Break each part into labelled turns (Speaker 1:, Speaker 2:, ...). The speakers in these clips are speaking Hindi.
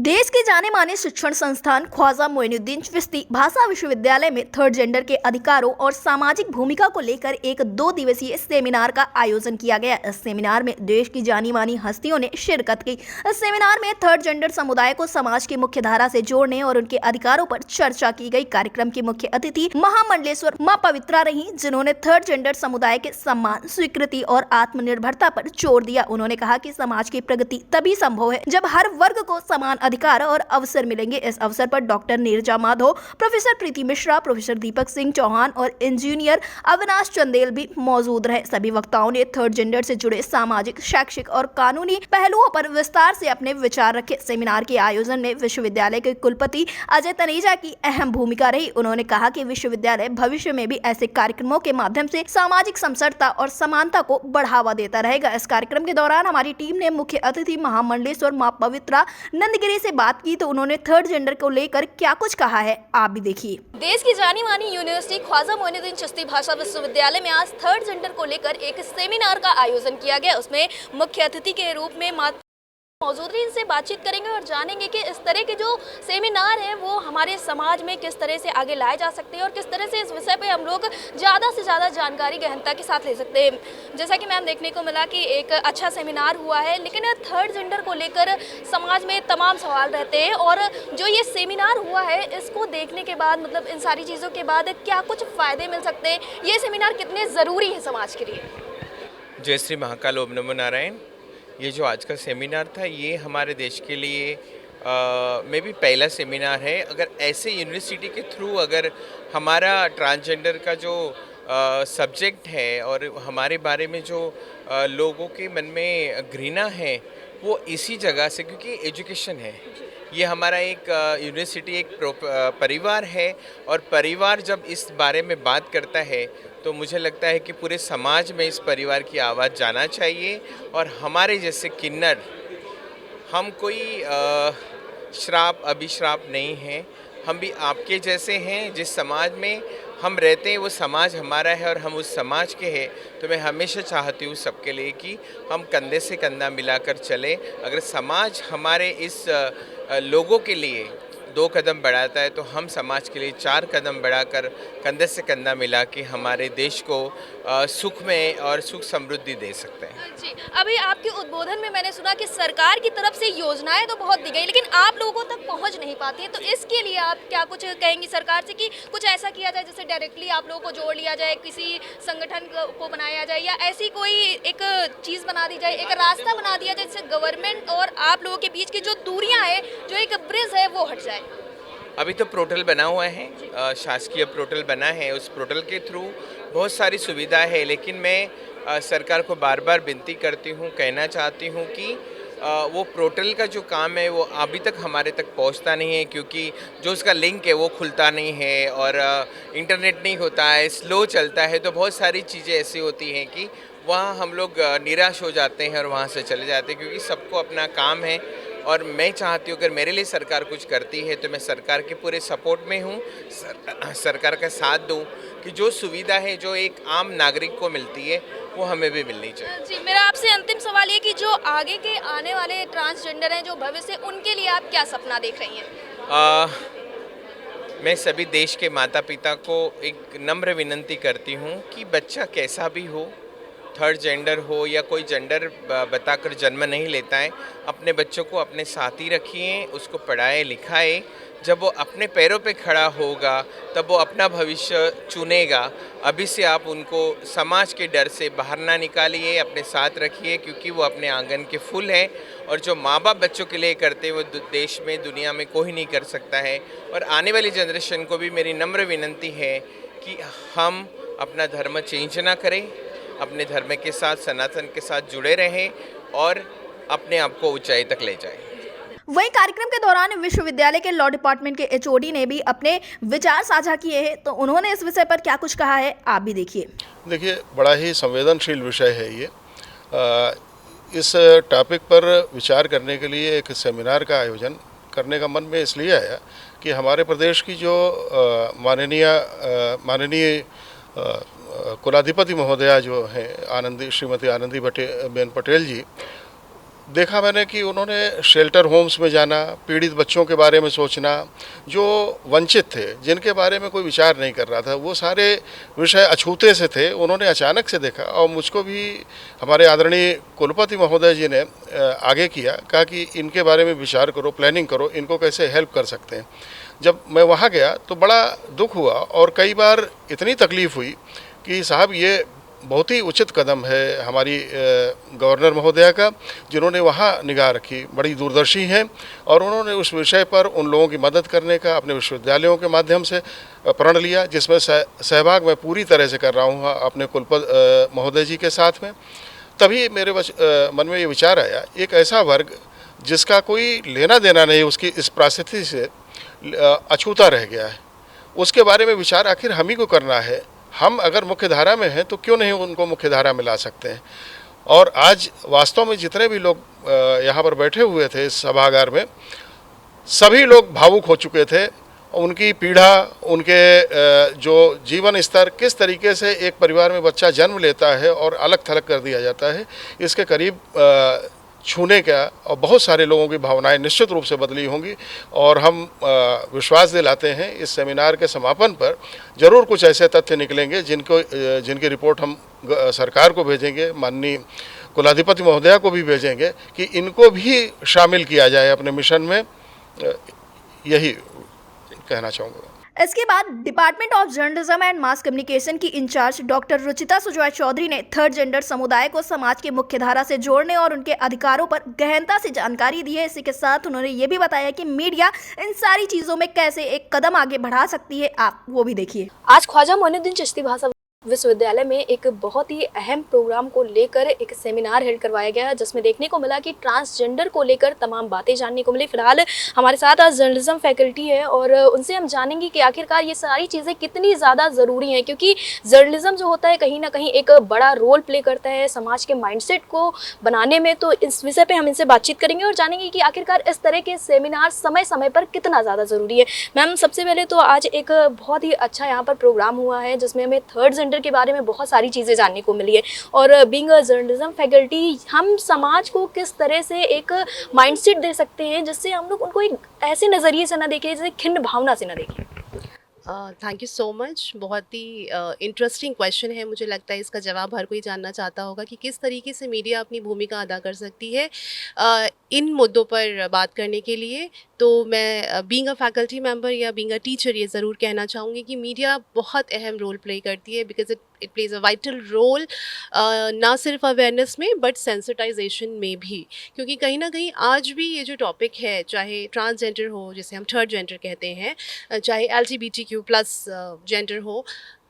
Speaker 1: देश के जाने माने शिक्षण संस्थान ख्वाजा मोइनुद्दीन चिश्ती भाषा विश्वविद्यालय में थर्ड जेंडर के अधिकारों और सामाजिक भूमिका को लेकर एक 2 दिवसीय सेमिनार का आयोजन किया गया। इस सेमिनार में देश की जानी मानी हस्तियों ने शिरकत की। इस सेमिनार में थर्ड जेंडर समुदाय को समाज की मुख्य धारा से जोड़ने और उनके अधिकारों पर चर्चा की गई। कार्यक्रम की मुख्य अतिथि महामंडलेश्वर मां पवित्रा रही, जिन्होंने थर्ड जेंडर समुदाय के सम्मान, स्वीकृति और आत्मनिर्भरता पर जोर दिया। उन्होंने कहा कि समाज की प्रगति तभी संभव है जब हर वर्ग को समान अधिकार और अवसर मिलेंगे। इस अवसर पर डॉक्टर नीरजा माधव, प्रोफेसर प्रीति मिश्रा, प्रोफेसर दीपक सिंह चौहान और इंजीनियर अविनाश चंदेल भी मौजूद रहे। सभी वक्ताओं ने थर्ड जेंडर से जुड़े सामाजिक, शैक्षिक और कानूनी पहलुओं पर विस्तार से अपने विचार रखे। सेमिनार के आयोजन में विश्वविद्यालय के कुलपति अजय तनेजा की अहम भूमिका रही। उन्होंने कहा कि विश्वविद्यालय भविष्य में भी ऐसे कार्यक्रमों के माध्यम से सामाजिक समरसता और समानता को बढ़ावा देता रहेगा। इस कार्यक्रम के दौरान हमारी टीम ने मुख्य अतिथि महामंडलेश्वर मां पवित्रा नंदगिरी से बात की, तो उन्होंने थर्ड जेंडर को लेकर क्या कुछ कहा है, आप भी देखिए। देश की जानी मानी यूनिवर्सिटी ख्वाजा मोइनुद्दीन चिश्ती भाषा विश्वविद्यालय में आज थर्ड जेंडर को लेकर एक सेमिनार का आयोजन किया गया। उसमें मुख्य अतिथि के रूप में मौजूद रही। इनसे बातचीत करेंगे और जानेंगे कि इस तरह के जो सेमिनार है वो हमारे समाज में किस तरह से आगे लाए जा सकते हैं और किस तरह से इस विषय पे हम लोग ज़्यादा से ज़्यादा जानकारी गहनता के साथ ले सकते हैं। जैसा कि मैम देखने को मिला कि एक अच्छा सेमिनार हुआ है, लेकिन थर्ड जेंडर को लेकर समाज में तमाम सवाल रहते हैं और जो ये सेमिनार हुआ है इसको देखने के बाद, मतलब इन सारी चीज़ों के बाद क्या कुछ फ़ायदे मिल सकते हैं, ये सेमिनार कितने ज़रूरी है समाज के लिए।
Speaker 2: जय श्री महाकाल, ओम नमो नारायण। ये जो आज का सेमिनार था ये हमारे देश के लिए में भी पहला सेमिनार है। अगर ऐसे यूनिवर्सिटी के थ्रू अगर हमारा ट्रांसजेंडर का जो सब्जेक्ट है और हमारे बारे में जो लोगों के मन में घृणा है वो इसी जगह से, क्योंकि एजुकेशन है, ये हमारा एक यूनिवर्सिटी एक परिवार है और परिवार जब इस बारे में बात करता है तो मुझे लगता है कि पूरे समाज में इस परिवार की आवाज़ जाना चाहिए। और हमारे जैसे किन्नर, हम कोई श्राप अभिश्राप नहीं हैं, हम भी आपके जैसे हैं। जिस समाज में हम रहते हैं वो समाज हमारा है और हम उस समाज के हैं। तो मैं हमेशा चाहती हूँ सबके लिए कि हम कंधे से कंधा मिलाकर चलें। अगर समाज हमारे इस लोगों के लिए 2 कदम बढ़ाता है तो हम समाज के लिए 4 कदम बढ़ाकर कंधे से कंधा मिला के हमारे देश को सुख में और सुख समृद्धि दे सकते हैं।
Speaker 1: जी, अभी आपके उद्बोधन में मैंने सुना कि सरकार की तरफ से योजनाएं तो बहुत दी गई लेकिन आप लोगों तक पहुंच नहीं पाती है, तो इसके लिए आप क्या कुछ कहेंगी सरकार से कि कुछ ऐसा किया जाए जैसे डायरेक्टली आप लोगों को जोड़ लिया जाए, किसी संगठन को बनाया जाए या ऐसी कोई एक चीज़ बना दी जाए, एक रास्ता बना दिया जाए जिससे गवर्नमेंट और आप लोगों के बीच की जो दूरियाँ हैं, जो एक ब्रिज है वो हट जाए।
Speaker 2: अभी तो पोर्टल बना हुआ है, शासकीय पोर्टल बना है, उस पोर्टल के थ्रू बहुत सारी सुविधा है। लेकिन मैं सरकार को बार बार विनती करती हूँ, कहना चाहती हूँ कि वो पोर्टल का जो काम है वो अभी तक हमारे तक पहुंचता नहीं है, क्योंकि जो उसका लिंक है वो खुलता नहीं है और इंटरनेट नहीं होता है, स्लो चलता है। तो बहुत सारी चीज़ें ऐसी होती हैं कि वहाँ हम लोग निराश हो जाते हैं और वहाँ से चले जाते हैं, क्योंकि सबको अपना काम है। और मैं चाहती हूँ अगर मेरे लिए सरकार कुछ करती है तो मैं सरकार के पूरे सपोर्ट में हूँ, सरकार का साथ दूँ कि जो सुविधा है जो एक आम नागरिक को मिलती है वो हमें भी मिलनी चाहिए।
Speaker 1: जी, मेरा आपसे अंतिम सवाल ये कि जो आगे के आने वाले ट्रांसजेंडर हैं, जो भविष्य, उनके लिए आप क्या सपना देख रही हैं?
Speaker 2: मैं सभी देश के माता पिता को एक नम्र विनंती करती हूँ कि बच्चा कैसा भी हो, थर्ड जेंडर हो या कोई जेंडर बताकर जन्म नहीं लेता है, अपने बच्चों को अपने साथ ही रखिए, उसको पढ़ाए लिखाए। जब वो अपने पैरों पे खड़ा होगा तब वो अपना भविष्य चुनेगा। अभी से आप उनको समाज के डर से बाहर ना निकालिए, अपने साथ रखिए, क्योंकि वो अपने आंगन के फूल हैं और जो माँ बाप बच्चों के लिए करते हैं वो देश में, दुनिया में कोई नहीं कर सकता है। और आने वाली जनरेशन को भी मेरी नम्र विनंती है कि हम अपना धर्म चेंज ना करें, अपने धर्म के साथ, सनातन के साथ जुड़े रहें और अपने आप को ऊंचाई तक ले जाएं।
Speaker 1: वहीं कार्यक्रम के दौरान विश्वविद्यालय के लॉ डिपार्टमेंट के एचओडी ने भी अपने विचार साझा किए हैं, तो उन्होंने इस विषय पर क्या कुछ कहा है, आप भी देखिए।
Speaker 3: देखिए, बड़ा ही संवेदनशील विषय है ये। इस टॉपिक पर विचार करने के लिए एक सेमिनार का आयोजन करने का मन में इसलिए आया कि हमारे प्रदेश की जो माननीय कुलाधिपति महोदया जो हैं, श्रीमती आनंदीबेन पटेल जी, देखा मैंने कि उन्होंने शेल्टर होम्स में जाना, पीड़ित बच्चों के बारे में सोचना, जो वंचित थे, जिनके बारे में कोई विचार नहीं कर रहा था, वो सारे विषय अछूते से थे, उन्होंने अचानक से देखा और मुझको भी हमारे आदरणीय कुलपति महोदय जी ने आगे किया, कहा कि इनके बारे में विचार करो, प्लानिंग करो, इनको कैसे हेल्प कर सकते हैं। जब मैं वहाँ गया तो बड़ा दुख हुआ और कई बार इतनी तकलीफ़ हुई कि साहब ये बहुत ही उचित कदम है हमारी गवर्नर महोदया का, जिन्होंने वहाँ निगाह रखी, बड़ी दूरदर्शी हैं और उन्होंने उस विषय पर उन लोगों की मदद करने का अपने विश्वविद्यालयों के माध्यम से प्रण लिया, जिसमें सहभाग मैं पूरी तरह से कर रहा हूँ अपने कुलपति महोदय जी के साथ में। तभी मेरे मन में ये विचार आया, एक ऐसा वर्ग जिसका कोई लेना देना नहीं उसकी इस परिस्थिति से अछूता रह गया है, उसके बारे में विचार आखिर हम ही को करना है। हम अगर मुख्य धारा में हैं तो क्यों नहीं उनको मुख्य धारा में ला सकते हैं। और आज वास्तव में जितने भी लोग यहाँ पर बैठे हुए थे इस सभागार में, सभी लोग भावुक हो चुके थे। उनकी पीड़ा, उनके जो जीवन स्तर, किस तरीके से एक परिवार में बच्चा जन्म लेता है और अलग थलग कर दिया जाता है, इसके करीब छूने का, और बहुत सारे लोगों की भावनाएं निश्चित रूप से बदली होंगी। और हम विश्वास दिलाते हैं इस सेमिनार के समापन पर ज़रूर कुछ ऐसे तथ्य निकलेंगे जिनकी रिपोर्ट हम सरकार को भेजेंगे, माननीय कुलाधिपति महोदया को भी भेजेंगे कि इनको भी शामिल किया जाए अपने मिशन में। यही कहना चाहूँगा।
Speaker 1: इसके बाद department of journalism and mass communication की इंचार्ज डॉक्टर रुचिता सुजॉय चौधरी ने थर्ड जेंडर समुदाय को समाज के मुख्य धारा से जोड़ने और उनके अधिकारों पर गहनता से जानकारी दी है। इसी के साथ उन्होंने ये भी बताया कि मीडिया इन सारी चीजों में कैसे एक कदम आगे बढ़ा सकती है, आप वो भी देखिए।
Speaker 4: आज ख्वाजा मोइनुद्दीन चिश्ती भाषा विश्वविद्यालय में एक बहुत ही अहम प्रोग्राम को लेकर एक सेमिनार हेल्ड करवाया गया, जिसमें देखने को मिला कि ट्रांसजेंडर को लेकर तमाम बातें जानने को मिली। फिलहाल हमारे साथ आज जर्नलिज्म फैकल्टी है और उनसे हम जानेंगे कि आखिरकार ये सारी चीज़ें कितनी ज़्यादा ज़रूरी हैं, क्योंकि जर्नलिज्म जो होता है कहीं ना कहीं एक बड़ा रोल प्ले करता है समाज के माइंडसेट को बनाने में। तो इस विषय पर हम इनसे बातचीत करेंगे और जानेंगे कि आखिरकार इस तरह के सेमिनार समय समय पर कितना ज़्यादा ज़रूरी है। मैम, सबसे पहले तो आज एक बहुत ही अच्छा यहाँ पर प्रोग्राम हुआ है जिसमें हमें थर्ड जेंडर के बारे में बहुत सारी चीज़ें जानने को मिली है। और बीइंग अ जर्नलिज्म फैकल्टी, हम समाज को किस तरह से एक माइंडसेट दे सकते हैं जिससे हम लोग उनको एक ऐसे नज़रिए से ना देखें, जैसे खिन्न भावना से ना देखें।
Speaker 5: Thank you so much. बहुत ही इंटरेस्टिंग क्वेश्चन है। मुझे लगता है इसका जवाब हर कोई जानना चाहता होगा कि किस तरीके से मीडिया अपनी भूमिका अदा कर सकती है इन मुद्दों पर बात करने के लिए। तो मैं बीइंग अ फैकल्टी मेंबर या बीइंग अ टीचर ये ज़रूर कहना चाहूँगी कि मीडिया बहुत अहम रोल प्ले करती है, because it plays a vital role ना सिर्फ अवेयरनेस में बट सेंसिटाइजेशन में भी। क्योंकि कहीं ना कहीं आज भी ये जो टॉपिक है, चाहे ट्रांसजेंडर हो जिसे हम थर्ड जेंडर कहते हैं, चाहे LGBTQ+ जेंडर हो,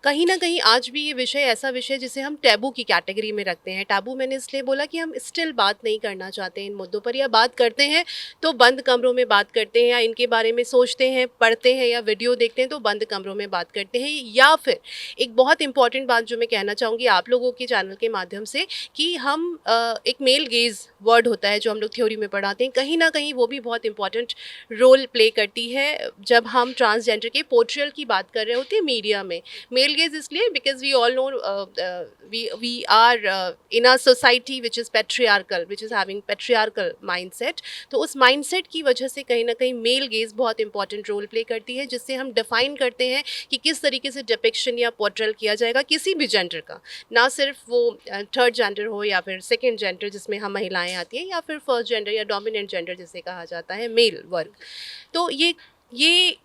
Speaker 5: कहीं ना कहीं आज भी ये विषय ऐसा विषय जिसे हम टैबू की कैटेगरी में रखते हैं। टैबू मैंने इसलिए बोला कि हम स्टिल बात नहीं करना चाहते इन मुद्दों पर, या बात करते हैं तो बंद कमरों में बात करते हैं, या इनके बारे में सोचते हैं, पढ़ते हैं या वीडियो देखते हैं तो बंद कमरों में बात करते हैं। या फिर एक बहुत इंपॉर्टेंट बात जो मैं कहना चाहूँगी आप लोगों के चैनल के माध्यम से, कि हम एक मेल गेज वर्ड होता है जो हम लोग थ्योरी में पढ़ाते हैं, कहीं ना कहीं वो भी बहुत इंपॉर्टेंट रोल प्ले करती है जब हम ट्रांसजेंडर के पोर्ट्रेयल की बात कर रहे होते हैं मीडिया में। मेल गेज इसलिए because we all know we are in a society which is patriarchal, which is having patriarchal mindset। तो उस mindset की वजह से कहीं ना कहीं मेल गेज बहुत इंपॉर्टेंट रोल प्ले करती है, जिससे हम डिफाइन करते हैं कि किस तरीके से डिपिक्शन या पोर्ट्रेल किया जाएगा किसी भी जेंडर का, ना सिर्फ वो थर्ड जेंडर हो या फिर सेकेंड जेंडर जिसमें हम महिलाएं आती हैं, या फिर फर्स्ट जेंडर या डोमिनेंट जेंडर जिसे कहा जाता है मेल वर्ग। तो ये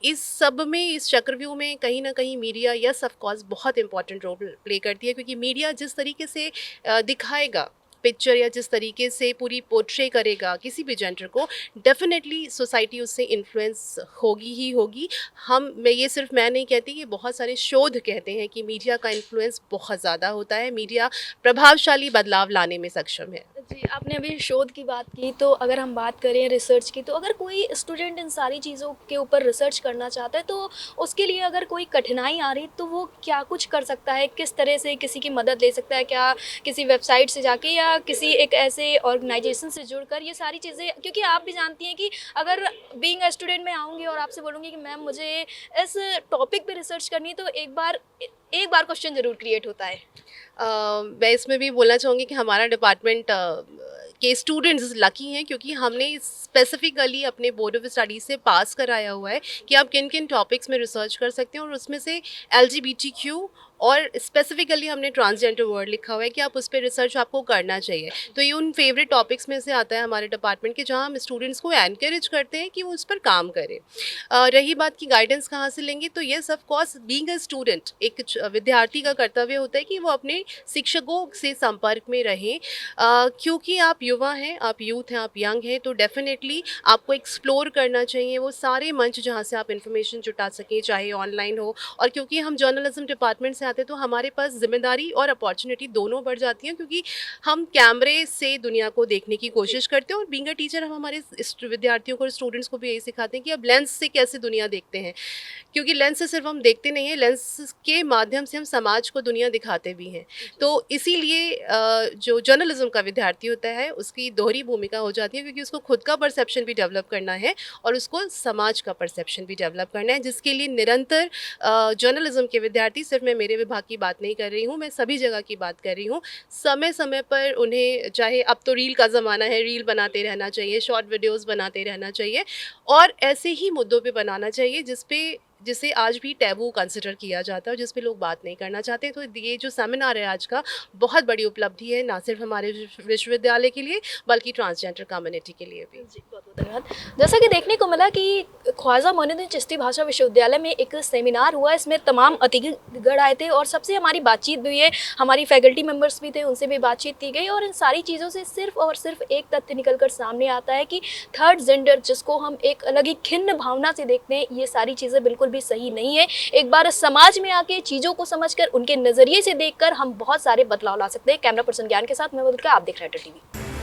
Speaker 5: इस सब में, इस चक्रव्यूह में कहीं ना कहीं मीडिया यस ऑफ कोर्स बहुत इंपॉर्टेंट रोल प्ले करती है, क्योंकि मीडिया जिस तरीके से दिखाएगा पिक्चर या जिस तरीके से पूरी पोर्ट्रे करेगा किसी भी जेंडर को, डेफिनेटली सोसाइटी उससे इन्फ्लुएंस होगी ही होगी। मैं नहीं कहती, ये बहुत सारे शोध कहते हैं कि मीडिया का इन्फ्लुएंस बहुत ज़्यादा होता है, मीडिया प्रभावशाली बदलाव लाने में सक्षम है।
Speaker 4: जी, आपने अभी शोध की बात की, तो अगर हम बात करें रिसर्च की, तो अगर कोई स्टूडेंट इन सारी चीज़ों के ऊपर रिसर्च करना चाहता है तो उसके लिए अगर कोई कठिनाई आ रही तो वो क्या कुछ कर सकता है, किस तरह से किसी की मदद ले सकता है? क्या किसी वेबसाइट से जाके या किसी एक ऐसे ऑर्गेनाइजेशन से जुड़कर ये सारी चीज़ें? क्योंकि आप भी जानती हैं कि अगर बीइंग अ स्टूडेंट मैं आऊँगी और आपसे बोलूँगी कि मैम मुझे इस टॉपिक पे रिसर्च करनी है, तो एक बार क्वेश्चन ज़रूर क्रिएट होता है।
Speaker 5: मैं इसमें भी बोलना चाहूँगी कि हमारा डिपार्टमेंट के स्टूडेंट्स लकी हैं क्योंकि हमने स्पेसिफिकली अपने बोर्ड ऑफ स्टडीज़ से पास कराया हुआ है कि आप किन किन टॉपिक्स में रिसर्च कर सकते हैं, और उसमें से LGBTQ और स्पेसिफिकली हमने ट्रांसजेंडर वर्ड लिखा हुआ है कि आप उस पर रिसर्च आपको करना चाहिए। तो ये उन फेवरेट टॉपिक्स में से आता है हमारे डिपार्टमेंट के, जहाँ हम स्टूडेंट्स को एनकरेज करते हैं कि वो उस पर काम करें। रही बात की गाइडेंस कहाँ से लेंगे, तो ये of course being a student एक विद्यार्थी का कर्तव्य होता है कि वो अपने शिक्षकों से संपर्क में रहें, क्योंकि आप युवा हैं, आप यूथ हैं, आप यंग हैं, तो डेफिनेटली आपको एक्सप्लोर करना चाहिए वो सारे मंच जहाँ से आप इन्फॉर्मेशन जुटा सकें, चाहे ऑनलाइन हो। और क्योंकि हम जर्नलिज्म डिपार्टमेंट से आते हैं तो हमारे पास जिम्मेदारी और अपॉर्चुनिटी दोनों बढ़ जाती हैं, क्योंकि हम कैमरे से दुनिया को देखने की कोशिश करते हैं, और बीइंग अ टीचर हम हमारे विद्यार्थियों को और स्टूडेंट्स को भी यही सिखाते हैं कि अब लेंस से कैसे दुनिया देखते हैं, क्योंकि लेंस से सिर्फ हम देखते नहीं हैं, लेंस के माध्यम से हम समाज को दुनिया दिखाते भी हैं। तो इसीलिए जो जर्नलिज्म का विद्यार्थी होता है उसकी दोहरी भूमिका हो जाती है, क्योंकि उसको खुद का परसेप्शन भी डेवलप करना है और उसको समाज का परसेप्शन भी डेवलप करना है, जिसके लिए निरंतर जर्नलिज्म के विद्यार्थी, सिर्फ मैं मेरे विभाग की बात नहीं कर रही हूँ, मैं सभी जगह की बात कर रही हूँ, समय समय पर उन्हें, चाहे अब तो रील का ज़माना है, रील बनाते रहना चाहिए, शॉर्ट वीडियोज़ बनाते रहना चाहिए, और ऐसे ही मुद्दों पे बनाना चाहिए जिसे आज भी टैबू कंसिडर किया जाता है और जिस पे लोग बात नहीं करना चाहते। तो ये जो सेमिनार है आज का, बहुत बड़ी उपलब्धि है, ना सिर्फ हमारे विश्वविद्यालय के लिए बल्कि ट्रांसजेंडर कम्युनिटी के लिए भी।
Speaker 4: जी, बहुत बहुत धन्यवाद। जैसा कि देखने को मिला कि ख्वाजा मोइनुद्दीन चिश्ती भाषा विश्वविद्यालय में एक सेमिनार हुआ, इसमें तमाम अतिथिगण आए थे और सबसे हमारी बातचीत भी हुई है, हमारी फैकल्टी मेंबर्स भी थे, उनसे भी बातचीत की गई, और इन सारी चीज़ों से सिर्फ और सिर्फ एक तथ्य निकल कर सामने आता है कि थर्ड जेंडर, जिसको हम एक अलग ही खिन्न भावना से देखते हैं, ये सारी चीज़ें बिल्कुल भी सही नहीं है। एक बार समाज में आके चीज़ों को समझकर, उनके नज़रिए से देखकर हम बहुत सारे बदलाव ला सकते हैं। कैमरा पर्सन ज्ञान के साथ मैं बदल, आप देख रहे हैं टीवी।